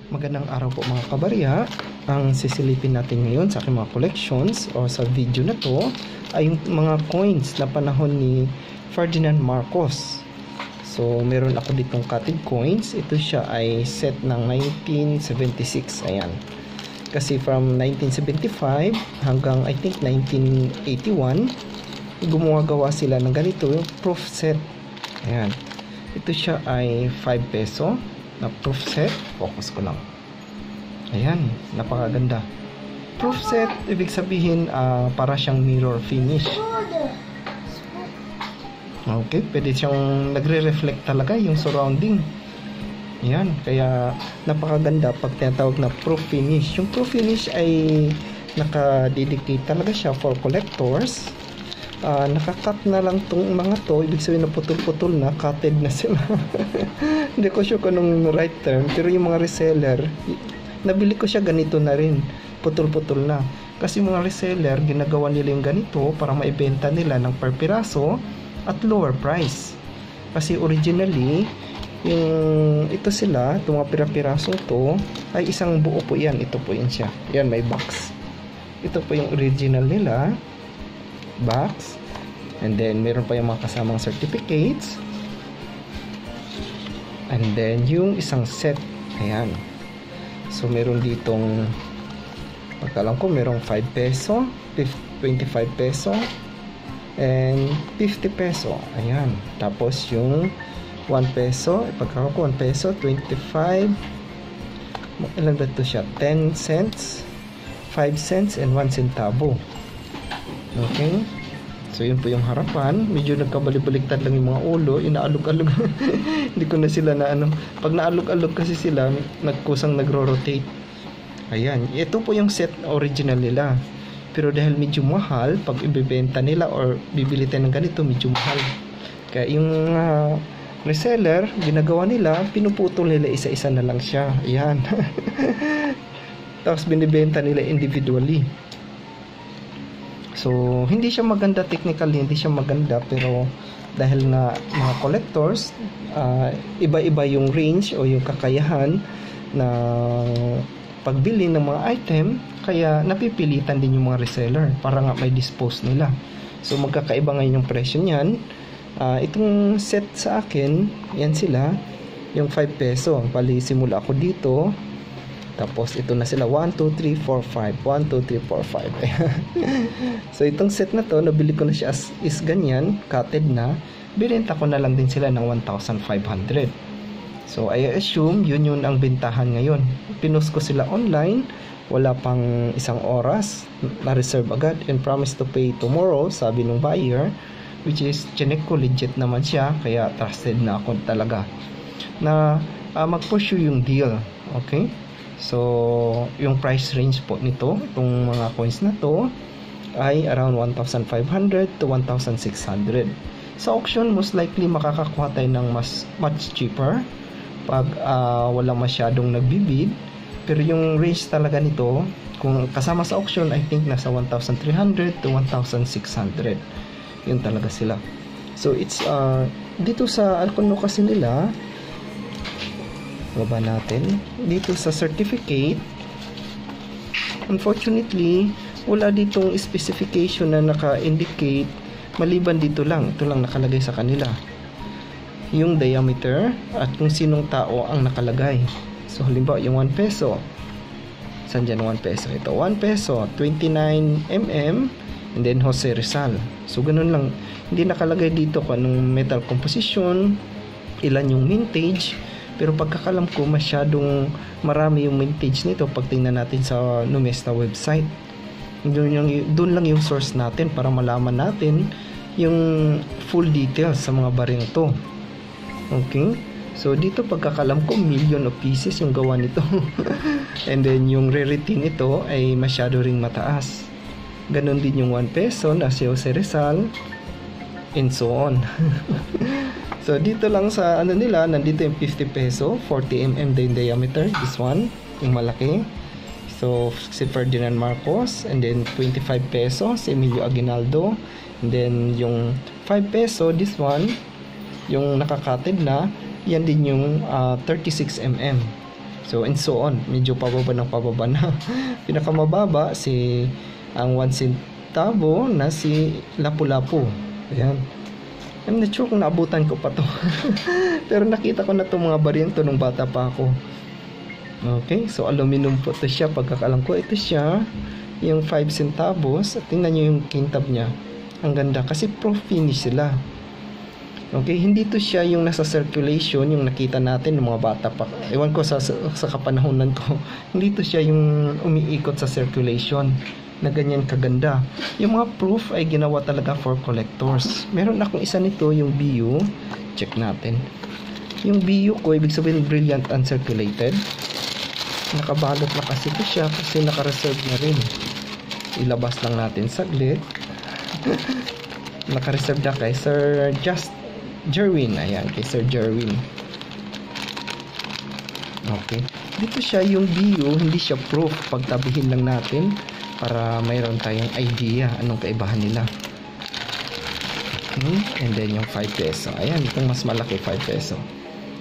Magandang araw po mga kabarya. Ang sisilipin natin ngayon sa aking mga collections o sa video na to ay yung mga coins na panahon ni Ferdinand Marcos. So meron ako ditong cottage coins. Ito siya ay set ng 1976. Ayan. Kasi from 1975 hanggang I think 1981 gumagawa sila ng ganito yung proof set. Ayan. Ito siya ay 5 peso na proof set. Focus ko lang. Ayan, napakaganda. Proof set, ibig sabihin para siyang mirror finish. Okay, pwede siyang nagre-reflect talaga yung surrounding. Ayan, kaya napakaganda pag tinatawag na proof finish. Yung proof finish ay nakadedicate talaga siya for collectors. Nakakat na lang tong mga to, ibig sabihin na putol-putol na, cutted na sila. Hindi ko sure kung anong right term, pero yung mga reseller, nabili ko siya ganito na rin, putol-putol na. Kasi mga reseller, ginagawa nila yung ganito para maibenta nila ng per piraso at lower price. Kasi originally, yung ito sila, itong mga pira-piraso to, ay isang buo po yan. Ito po yan siya. Yan, may box. Ito po yung original nila. Box, and then meron pa yung mga kasamang certificates, and then yung isang set. Ayan, so meron ditong, pagkalam ko merong 5 peso, 25 peso and 50 peso. Ayan, tapos yung 1 peso, pagkalam ko 1 peso, 25, ilan ba ito siya, 10 cents, 5 cents and 1 centavo. Okay, so yun po yung harapan. Medyo nagkabalik-baliktad lang yung mga ulo, inaalog-alog. Hindi ko na sila na ano, pag naalog-alog kasi sila, nagkusang nagro-rotate. Ayan, ito po yung set original nila. Pero dahil medyo mahal, pag ibebenta nila or bibili tayo ng ganito, medyo mahal. Kaya yung reseller, ginagawa nila, pinuputol nila isa-isa na lang siya. Ayan. Tapos binibenta nila individually. So, hindi siya maganda technically, hindi siya maganda, pero dahil na mga collectors, iba-iba yung range o yung kakayahan na pagbili ng mga item, kaya napipilitan din yung mga reseller para nga may dispose nila. So, magkakaiba ngayon yung presyo niyan. Itong set sa akin, yan sila, yung 5 peso. Bali, simula ako dito. Tapos ito na sila 1, 2, 3, 4, 5 1, 2, 3, 4, 5 So itong set na to, nabili ko na siya is ganyan, cutted na. Binenta ko na lang din sila ng 1,500. So I assume yun ang bentahan ngayon. Pinost ko sila online, wala pang isang oras, na-reserve agad and promise to pay tomorrow, sabi ng buyer, which is chinek ko, legit naman siya, kaya trusted na ako talaga na mag-pursue yung deal. Okay, so yung price range po nito, itong mga coins na to, ay around 1,500 to 1,600. Sa auction, most likely makakakuha tayo ng much cheaper pag walang masyadong nagbibid. Pero yung range talaga nito, kung kasama sa auction, I think nasa 1,300 to 1,600. Yun talaga sila. So it's dito sa Alcono kasi nila, baba natin, dito sa certificate, unfortunately wala ditong specification na naka-indicate, maliban dito lang, ito lang nakalagay sa kanila, yung diameter at kung sinong tao ang nakalagay. So halimbawa yung 1 peso, saan dyan 1 peso? Ito 1 peso, 29 mm, and then Jose Rizal. So ganun lang, hindi nakalagay dito kung anong metal composition, ilan yung mintage. Pero pagkakalam ko, masyadong marami yung mintage nito pag tingnan natin sa Numesta website. Doon lang yung source natin para malaman natin yung full details sa mga baril to. Okay? So dito pagkakalam ko, million of pieces yung gawa nito. And then yung rarity nito ay masyado ring mataas. Ganon din yung 1 peso na si Jose Rizal, and so on. So dito lang sa ano nila, nandito yung 50 peso, 40 mm din diameter, this one, yung malaki. So si Ferdinand Marcos, and then 25 peso si Emilio Aguinaldo, and then yung 5 peso, this one, yung nakakatid na, yan din yung 36 mm. So and so on, medyo pababa ng pababa na. Pinakamababa si ang 1 centavo na si Lapu-Lapu. Ayan. I'm not sure kung naabutan ko pa to. Pero nakita ko na itong mga bariyento nung bata pa ako. Okay, so aluminum po ito siya. Pagkakalam ko, ito siya yung 5 centavos. At tingnan nyo yung kintab niya. Ang ganda kasi pro finish sila. Okay, hindi to siya yung nasa circulation, yung nakita natin ng mga bata pa. Ewan ko sa kapanahonan ko. Hindi to siya yung umiikot sa circulation na ganyan kaganda. Yung mga proof ay ginawa talaga for collectors. Meron akong isa nito, yung BU. Check natin. Yung BU ko, ibig sabihin brilliant uncirculated. Nakabalot na kasi ito siya kasi naka-reserve na rin. Ilabas lang natin saglit. Naka-reserve na kay Sir Jerwin. Ayan, kay Sir Jerwin. Okay. Dito siya yung BU, hindi siya proof. Pagtabihin lang natin para mayroon tayong idea anong kaibahan nila. Okay. And then yung 5 peso. Ayan, itong mas malaki 5 peso.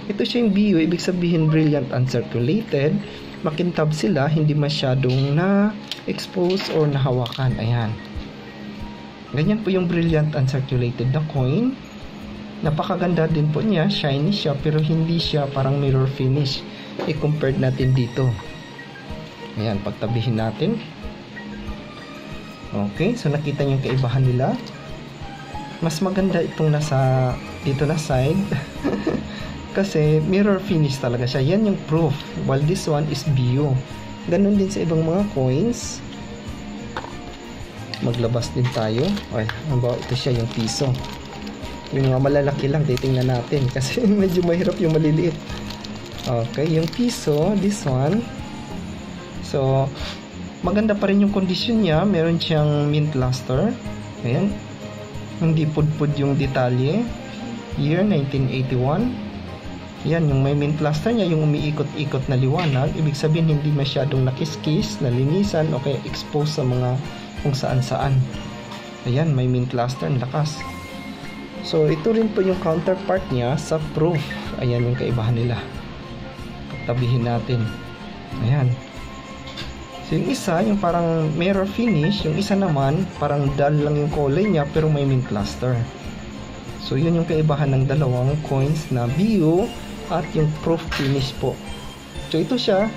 Ito siya yung BU, ibig sabihin brilliant uncirculated. Makintab sila, hindi masyadong na-expose or nahawakan. Ayan. Ganyan po yung brilliant uncirculated na coin. Napakaganda din po niya, shiny siya, pero hindi siya parang mirror finish. I-compared natin dito. Ayan, pagtabihin natin. Okay, so nakita niyo yung kaibahan nila. Mas maganda itong nasa dito na side. Kasi mirror finish talaga siya. Yan yung proof. While this one is BU. Ganun din sa ibang mga coins. Maglabas din tayo. Ay, ito siya yung piso. Yung mga malalaki lang, titingnan natin. Kasi medyo mahirap yung maliliit. Okay, yung piso, this one. So, maganda pa rin yung condition niya. Meron siyang mint luster. Ayan. Hindi pudpud yung detalye. Year 1981. Yan, yung may mint luster niya, yung umiikot-ikot na liwanag. Ibig sabihin, hindi masyadong nakiskis, nalinisan, o kaya exposed sa mga kung saan-saan. Ayan, may mint luster, lakas. So, ito rin po yung counterpart niya sa proof. Ayan yung kaibahan nila. Tabihin natin. Ayan. So, yung isa, yung parang mirror finish. Yung isa naman, parang dull lang yung kulay niya, pero may mint luster. So, yun yung kaibahan ng dalawang coins na BU at yung proof finish po. So, ito siya,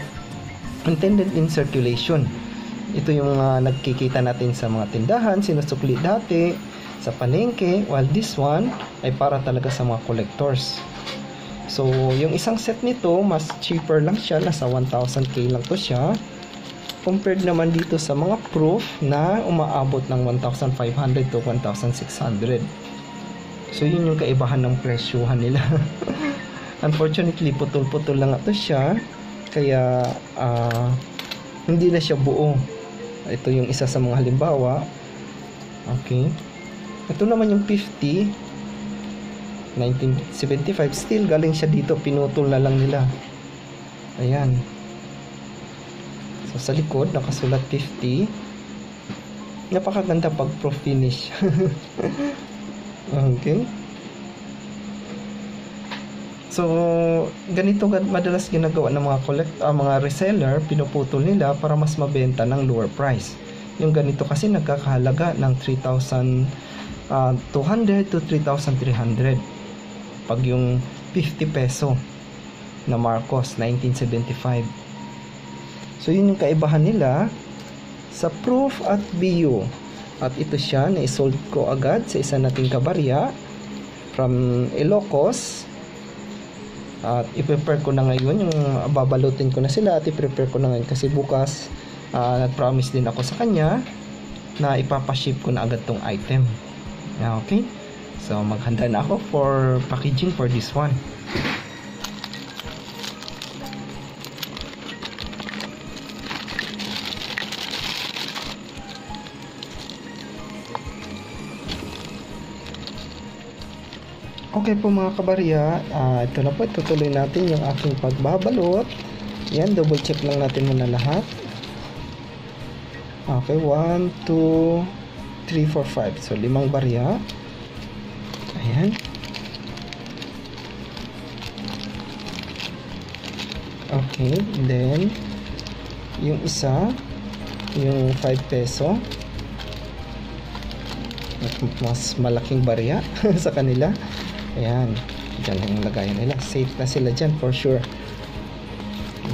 intended in circulation. Ito yung nagkikita natin sa mga tindahan, sinusukli dati, sa palengke, while this one ay para talaga sa mga collectors. So, yung isang set nito, mas cheaper lang siya, nasa 1,000k lang to siya. Compared naman dito sa mga proof na umaabot ng 1,500 to 1,600. So, yun yung kaibahan ng presyuhan nila. Unfortunately, putol-putol lang ito siya. Kaya, hindi na siya buo. Ito yung isa sa mga halimbawa. Okay. Ito naman yung 50. 1975. Still, galing siya dito. Pinutol na lang nila. Ayan. So, sa likod, nakasulat 50. Napakaganda pag proof finish. Okay. So, ganito madalas ginagawa ng mga reseller, pinuputol nila para mas mabenta ng lower price. Yung ganito kasi nagkakahalaga ng 3,200 to 3,300. Pag yung 50 peso na Marcos 1975. So, yun yung kaibahan nila sa proof at BU. At ito siya, na-sold ko agad sa isa nating kabarya from Ilocos. At i-prepare ko na ngayon, yung babalutin ko na sila at i-prepare ko na ngayon kasi bukas nag-promise din ako sa kanya na ipapaship ko na agad tong item. Okay? So, maghanda na ako for packaging for this one. Okay po mga kabarya, ito na po, tutuloy natin yung aking pagbabalot. Yan, double check lang natin muna lahat. Okay, 1, 2, 3, 4, 5. So, 5 barya. Ayan. Okay, then yung isa, yung 5 peso, mas malaking barya sa kanila. Ayan, dyan yung lagayan nila. Safe na sila dyan for sure.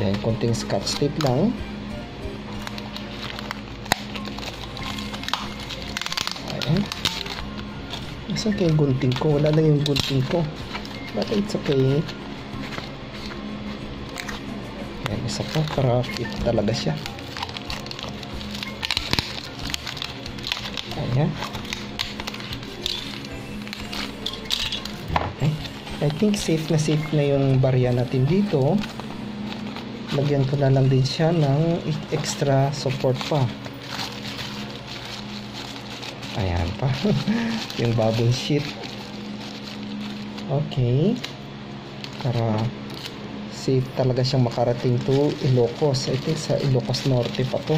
Then konting scotch tape lang. Ayan. It's okay yung gunting ko. Wala lang yung gunting ko, but it's okay. Ayan, isa pa para fit talaga siya. Ayan. Okay. I think safe na yung barya natin dito. Lagyan ko na lang din siya ng extra support pa. Ayan pa. Yung bubble sheet. Okay. Para safe talaga siyang makarating to Ilocos. I think sa Ilocos Norte pa to.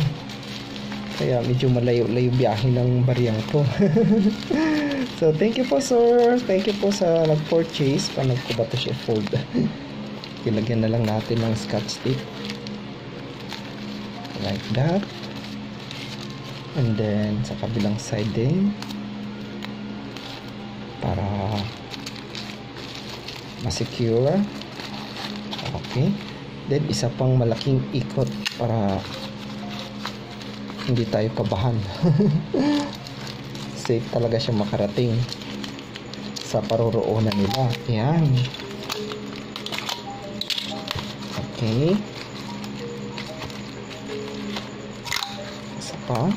Kaya medyo malayo-layo biyahe ng baryang to. So thank you po sir. Thank you po sa nag-purchase. Paano ko ba ito siya fold? Ilagyan na lang natin ng scotch tape. Like that. And then sa kabilang side din. Para ma-secure. Okay. Then isa pang malaking ikot para hindi tayo kabahan. Safe talaga siya makarating sa paroroonan nila. Ayan. Okay. Isa pa.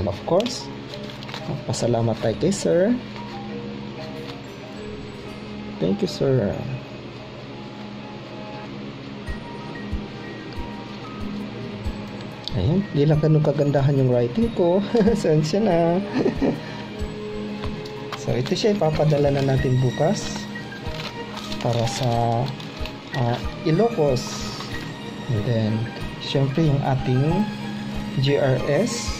And of course, pasalamat tayo kay sir. Thank you sir. Ayan, di lang ganun kagandahan yung writing ko. Sensya na. So ito siya ipapadala na natin bukas para sa Ilocos. And then syempre yung ating GRS.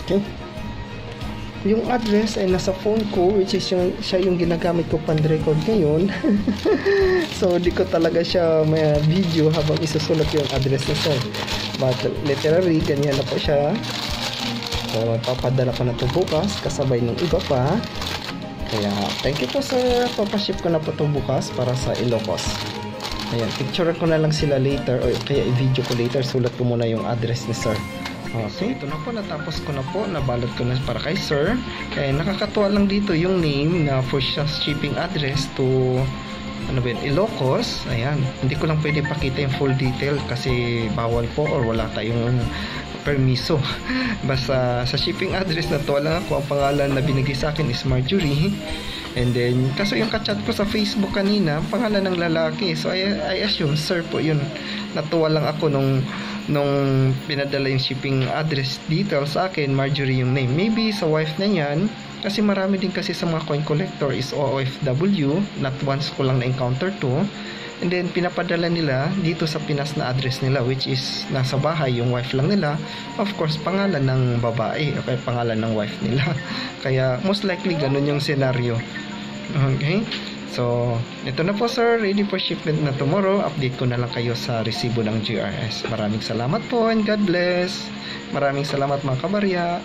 Okay. Yung address ay nasa phone ko, which is siya yung ginagamit ko pan-record ngayon. So di ko talaga siya may video habang isusulat yung address na sir. But literally ganyan na po siya. So papadala ko na ito bukas kasabay ng iba pa. Kaya thank you po sir. Papaship ko na po ito bukas para sa Ilocos. Ayan, picture ko na lang sila later or kaya i-video ko later. Sulat ko muna yung address ni sir. Okay, ito na po, natapos ko na po, nabalot ko na para kay sir. Kaya nakakatuwa lang dito yung name na for shipping address to ano ba yun, Ilocos. Ayan, hindi ko lang pwede pakita yung full detail kasi bawal po or wala tayong permiso. Basta sa shipping address na to lang ako, ang pangalan na binigay sa akin is Marjorie. And then, kaso yung kachat ko sa Facebook kanina, pangalan ng lalaki. So I assume sir po yun. Natuwa lang ako nung pinadala yung shipping address details sa akin, Marjorie yung name. Maybe sa wife na yan, kasi marami din kasi sa mga coin collector is OFW, not once ko lang na-encounter to. And then pinapadala nila dito sa Pinas na address nila, which is nasa bahay yung wife lang nila. Of course, pangalan ng babae, okay, pangalan ng wife nila. Kaya most likely ganun yung scenario. Okay? So, ito na po sir, ready for shipment na tomorrow. Update ko na lang kayo sa resibo ng GRS. Maraming salamat po and God bless. Maraming salamat mga kabarya.